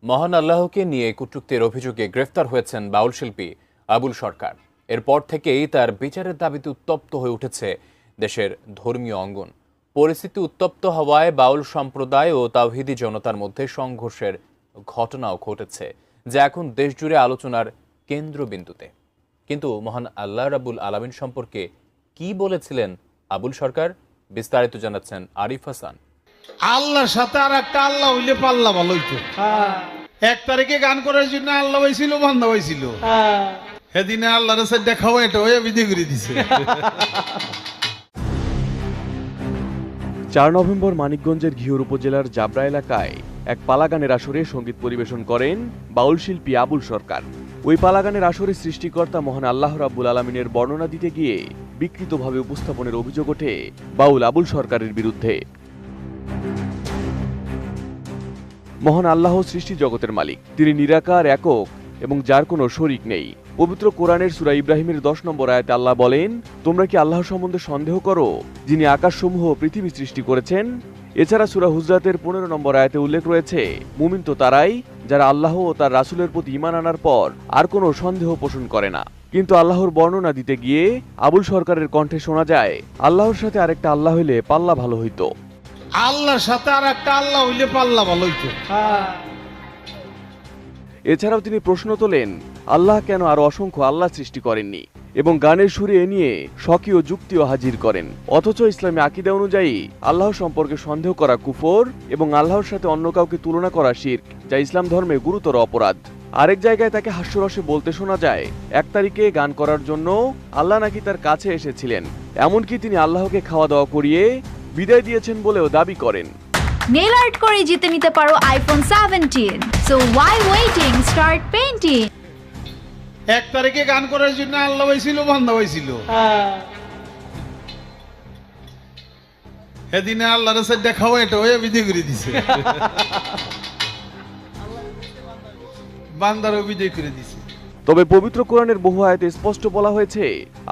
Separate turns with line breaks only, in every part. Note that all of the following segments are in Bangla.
মহান আল্লাহকে নিয়ে কটূক্তির অভিযোগে গ্রেফতার হয়েছেন বাউল শিল্পী আবুল সরকার। এরপর থেকেই তার বিচারের দাবিতে উত্তপ্ত হয়ে উঠেছে দেশের ধর্মীয় অঙ্গন। পরিস্থিতি উত্তপ্ত হওয়ায় বাউল সম্প্রদায় ও তাওহিদি জনতার মধ্যে সংঘর্ষের ঘটনাও ঘটেছে, যা এখন দেশজুড়ে আলোচনার কেন্দ্রবিন্দুতে। কিন্তু মহান আল্লাহ রাব্বুল আলামিন সম্পর্কে কি বলেছিলেন আবুল সরকার, বিস্তারিত জানাচ্ছেন আরিফ হাসান।
আল্লাহর সাথে আর একটা আল্লাহ হইলে পাল্লা ভালো হইতো। 1 তারিখে গান করার জন্য আল্লাহ হয়েছিল, বান্দা হয়েছিল। সেদিনে আল্লাহর সাথে দেখাও এটা হয়ে বিধি করে দিছে।
4 নভেম্বর মানিকগঞ্জের ঘিওর উপজেলার জাবরা এলাকায় এক পালাগানের আসরে সঙ্গীত পরিবেশন করেন বাউল শিল্পী আবুল সরকার। ওই পালাগানের আসরে সৃষ্টিকর্তা মহান আল্লাহ রাব্বুল আলামিনের বর্ণনা দিতে গিয়ে বিকৃতভাবে উপস্থাপনের অভিযোগ ওঠে বাউল আবুল সরকারের বিরুদ্ধে। মহান আল্লাহ সৃষ্টি জগতের মালিক, তিনি নিরাকার, একক এবং যার কোনো শরিক নেই। পবিত্র কোরআনের সূরা ইব্রাহিমের 10 নম্বর আয়াতে আল্লাহ বলেন, তোমরা কি আল্লাহ সম্বন্ধে সন্দেহ করো, যিনি আকাশসমূহ পৃথিবী সৃষ্টি করেছেন। এছাড়া সূরা হুজরাতের 15 নম্বর আয়াতে উল্লেখ রয়েছে, মুমিন তো তারাই যারা আল্লাহ ও তার রাসূলের প্রতি ঈমান আনার পর আর কোনো সন্দেহ পোষণ করে না। কিন্তু আল্লাহর বর্ণনা দিতে গিয়ে আবুল সরকারের কণ্ঠে শোনা যায়, আল্লাহর সাথে আরেকটা আল্লাহ হইলে পাল্লা ভালো হইতো।
আল্লাহর সাথে আর একটা আল্লাহ হইলে পাল্লা ভালো হইতো।
এছাড়াও তিনি প্রশ্ন তোলেন, আল্লাহ কেন আরো অসংখ্য আল্লাহ সৃষ্টি করেননি, এবং গানের সুরে এ নিয়ে স্বকীয় যুক্তিও হাজির করেন। অথচ ইসলামী আকীদা অনুযায়ী আল্লাহ সম্পর্কে সন্দেহ করা কুফর এবং আল্লাহর সাথে অন্য কাউকে তুলনা করা শিরক, যা ইসলাম ধর্মে গুরুতর অপরাধ। আরেক জায়গায় তাকে হাস্যরসে বলতে শোনা যায়, 1 তারিখে গান করার জন্য আল্লাহ নাকি তার কাছে এসেছিলেন, এমনকি তিনি আল্লাহকে খাওয়া দাওয়া করিয়ে বিদায় দিয়েছেন বলেও দাবি করেন।
নেল আর্ট করে জিতে নিতে পারো iPhone 17। So why waiting, start painting.
1 তারিখে গান করার জন্য আল্লাহ হয়েছিল, বান্দা হয়েছিল। সেদিনে আল্লাহর সাথে দেখাও এটা হয়ে বিধি করে দিছে। বান্দারও বিদায় করে দিছে।
তবে পবিত্র কোরআনের বহু আয়াতে স্পষ্ট বলা হয়েছে,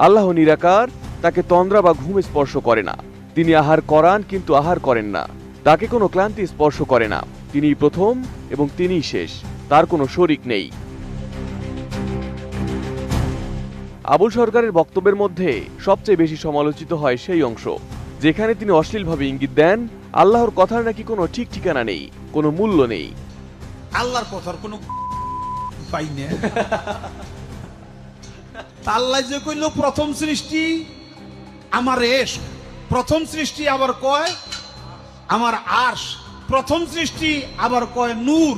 আল্লাহ নিরাকার, তাকে তন্দ্রা বা ঘুম স্পর্শ করে না। তিনি আহার করান কিন্তু আহার করেন না, তাকে কোনো ক্লান্তি স্পর্শ করে না। তিনিই প্রথম এবং তিনিই শেষ, তার কোনো শরিক নেই। আবুল সরকারের বক্তব্যের মধ্যে সবচেয়ে বেশি সমালোচিত হয় সেই অংশ যেখানে তিনি অশ্লীলভাবে ইঙ্গিত দেন, আল্লাহর কথার নাকি কোনো ঠিক ঠিকানা নেই, কোনো মূল্য নেই।
আল্লাহর কথার কোনো পাই না। আল্লাহ যে কইল প্রথম সৃষ্টি আমার এশক, প্রথম সৃষ্টি আবার কয় আমার আরশ, প্রথম সৃষ্টি আবার কয় নূর।